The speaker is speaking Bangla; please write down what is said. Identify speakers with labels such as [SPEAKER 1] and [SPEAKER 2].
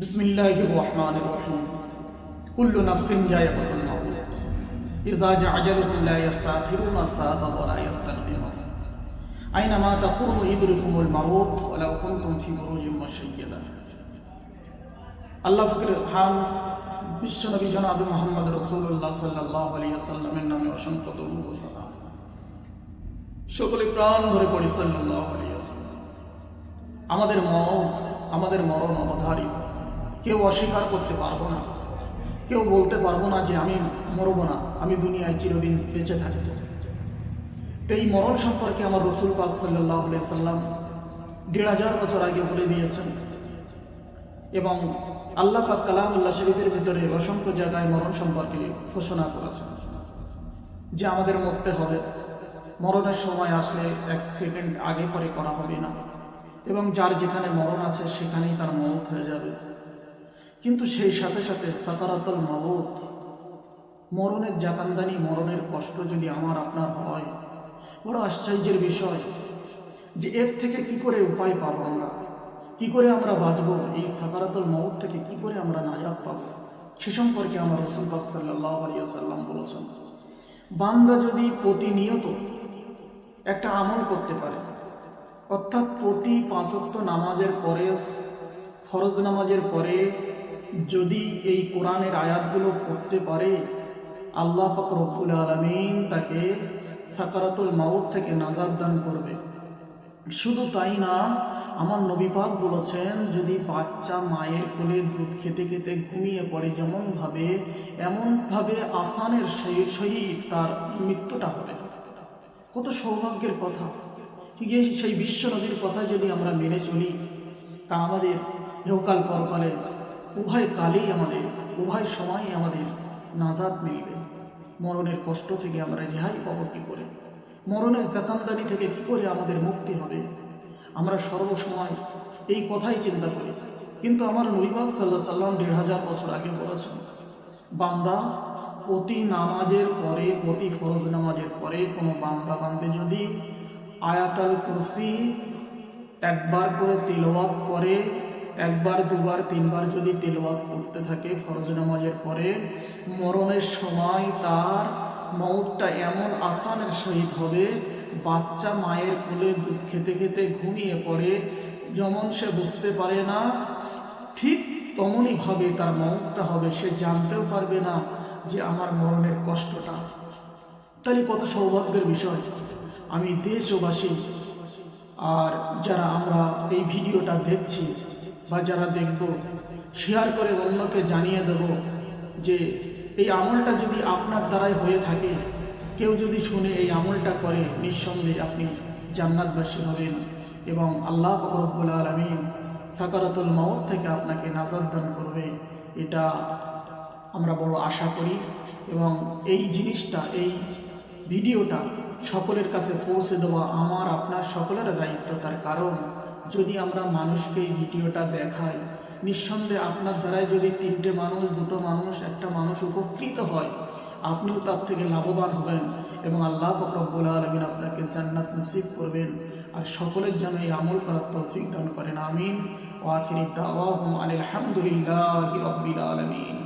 [SPEAKER 1] बिस्मिल्लाहिर रहमानिर रहीम कुल्लु नफ्सिन जायक़तुल मौत इज़ा जाअ अजलुहुम ला यस्तअखिरूना साअतन व ला यस्तक़दिमून आइनमा तकुनु युदरिकुमुल मौत वलौ कुन्तुम फी बुरूजिन मुशय्यदा। আল্লাহ ফকির হাম বিশ্বনবী জনাব মুহাম্মদ রাসূলুল্লাহ সাল্লাল্লাহু আলাইহি ওয়াসাল্লামের নামে অসংখ্য দরুদ ও সালাম। সকলে প্রাণ ভরে পড়ি সাল্লাল্লাহু আলাইহি ওয়াসাল্লাম। আমাদের মরণ অবধারিত, কেউ অস্বীকার করতে পারবো না, কেউ বলতে পারবো না যে আমি মরবো না, আমি দুনিয়ায় চিরদিন বেঁচে থাকব। তো এই মরণ সম্পর্কে আমার রাসূল পাক সাল্লাল্লাহু আলাইহি ওয়াসাল্লাম ১৫০০ বছর আগে বলে দিয়েছেন এবং আল্লাহ পাক কালামুল্লাহ শরীফের ভিতরে অসংখ্য জায়গায় মরণ সম্পর্কে ঘোষণা করেছেন যে আমাদের মরতে হবে, মরণের সময় আসলে ১ সেকেন্ড আগে পরে করা হবে না এবং যার যেখানে মরণ আছে সেখানেই তার মওত হয়ে যাবে। কিন্তু সেই সাথে সাথে সাকারাতুল মওত, মরণের জাকান্দানি, মরণের কষ্ট যদি আমার আপনার হয়, বড় আশ্চর্যের বিষয় যে এর থেকে কি করে উপায় পাবো আমরা, কি করে আমরা বাঁচবো, এই সাকারাতুল মওত থেকে কি করে আমরা নাজাত পাবো, সে সম্পর্কে আমার রাসূল পাক সাল্লাল্লাহু আলাইহি ওয়াসাল্লাম বলেছেন, বান্দা যদি প্রতিনিয়ত একটা আমল করতে পারে, অর্থাৎ প্রতি ৫ ওয়াক্ত নামাজের পরে, ফরজ নামাজের পরে যদি এই কোরআনের আয়াতগুলো পড়তে পারে, আল্লাহ পাক রব্বুল আলামিন তাকে সাকারাতুল মওত থেকে নাজাত দান করবে। শুধু তাই না, আমার নবী পাক বলেছেন, যদি বাচ্চা মায়ের কোলে দুধ খেতে খেতে ঘুমিয়ে পড়ে এমনভাবে আসানের সহিত তার মৃত্যুটা হবে। কত সৌভাগ্যের কথা! ঠিক সেই বিশ্ব নবীর কথা যদি আমরা মেনে চলি, তা আমাদের ইহকাল পরকালে উভয় কালেই উভয় সময়ই আমাদের নাজাত মিলবে। মরণের কষ্ট থেকে আমরা রেহাই পাবো কী করে, মরণের জাকান্দানি থেকে কী করে আমাদের মুক্তি হবে, আমরা সর্বসময় এই কথাই চিন্তা করি। কিন্তু আমার নবী পাক সাল্লাল্লাহু আলাইহি ওয়াসাল্লাম ১৫০০ বছর আগে বলেছেন, বান্দা প্রতি নামাজের পরে, প্রতি ফরজ নামাজের পরে কোনো বান্দা বান্দে যদি আয়াতুল কুরসি একবার করে তিলাওয়াত করে, একবার, দুবার, তিনবার যদি তিলাওয়াত করতে থাকে ফরজ নামাজের পরে, মরণের সময় তার মওতটা এমন আসানের সহিত হবে, বাচ্চা মায়ের কোলে দুধ খেতে খেতে ঘুমিয়ে পড়ে, যেমন সে বুঝতে পারে না, ঠিক তেমনইভাবে তার মওতটা হবে, সে জানতেও পারবে না যে আমার মরণের কষ্টটা। তাহলে কত সৌভাগ্যের বিষয়! আমি দেশবাসী আর যারা আমরা এই ভিডিওটা দেখছি বা যারা দেখব, শেয়ার করে অন্যকে জানিয়ে দেব যে এই আমলটা যদি আপনার দ্বারাই হয়ে থাকে, কেউ যদি শুনে এই আমলটা করে, নিঃসন্দেহে আপনি জান্নাতবাসী হবেন এবং আল্লাহ পাক রব্বুল আলামিন সাকারাতুল মওত থেকে আপনাকে নাজাত দান করবে। এটা আমরা বড় আশা করি এবং এই জিনিসটা, এই ভিডিওটা সকলের কাছে পৌঁছে দেওয়া আমার আপনার সকলের দায়িত্ব। তার কারণ যদি আমরা মানুষকে এই ভিডিওটা দেখাই, নিঃসন্দেহে আপনার দ্বারাই যদি ৩টে মানুষ, ২টো মানুষ, ১টা মানুষ উপকৃত হয়, আপনিও তার থেকে লাভবান হবেন এবং আল্লাহ পাক রব্বুল আলামিন আপনাকে জান্নাত নসিব করবেন। আর সকলের যেন এই আমল করার তৌফিক দান করেন। আমিন। ওয়া আখিরু দাওয়াহুম আনিল হামদুলিল্লাহি রাব্বিল আলামিন।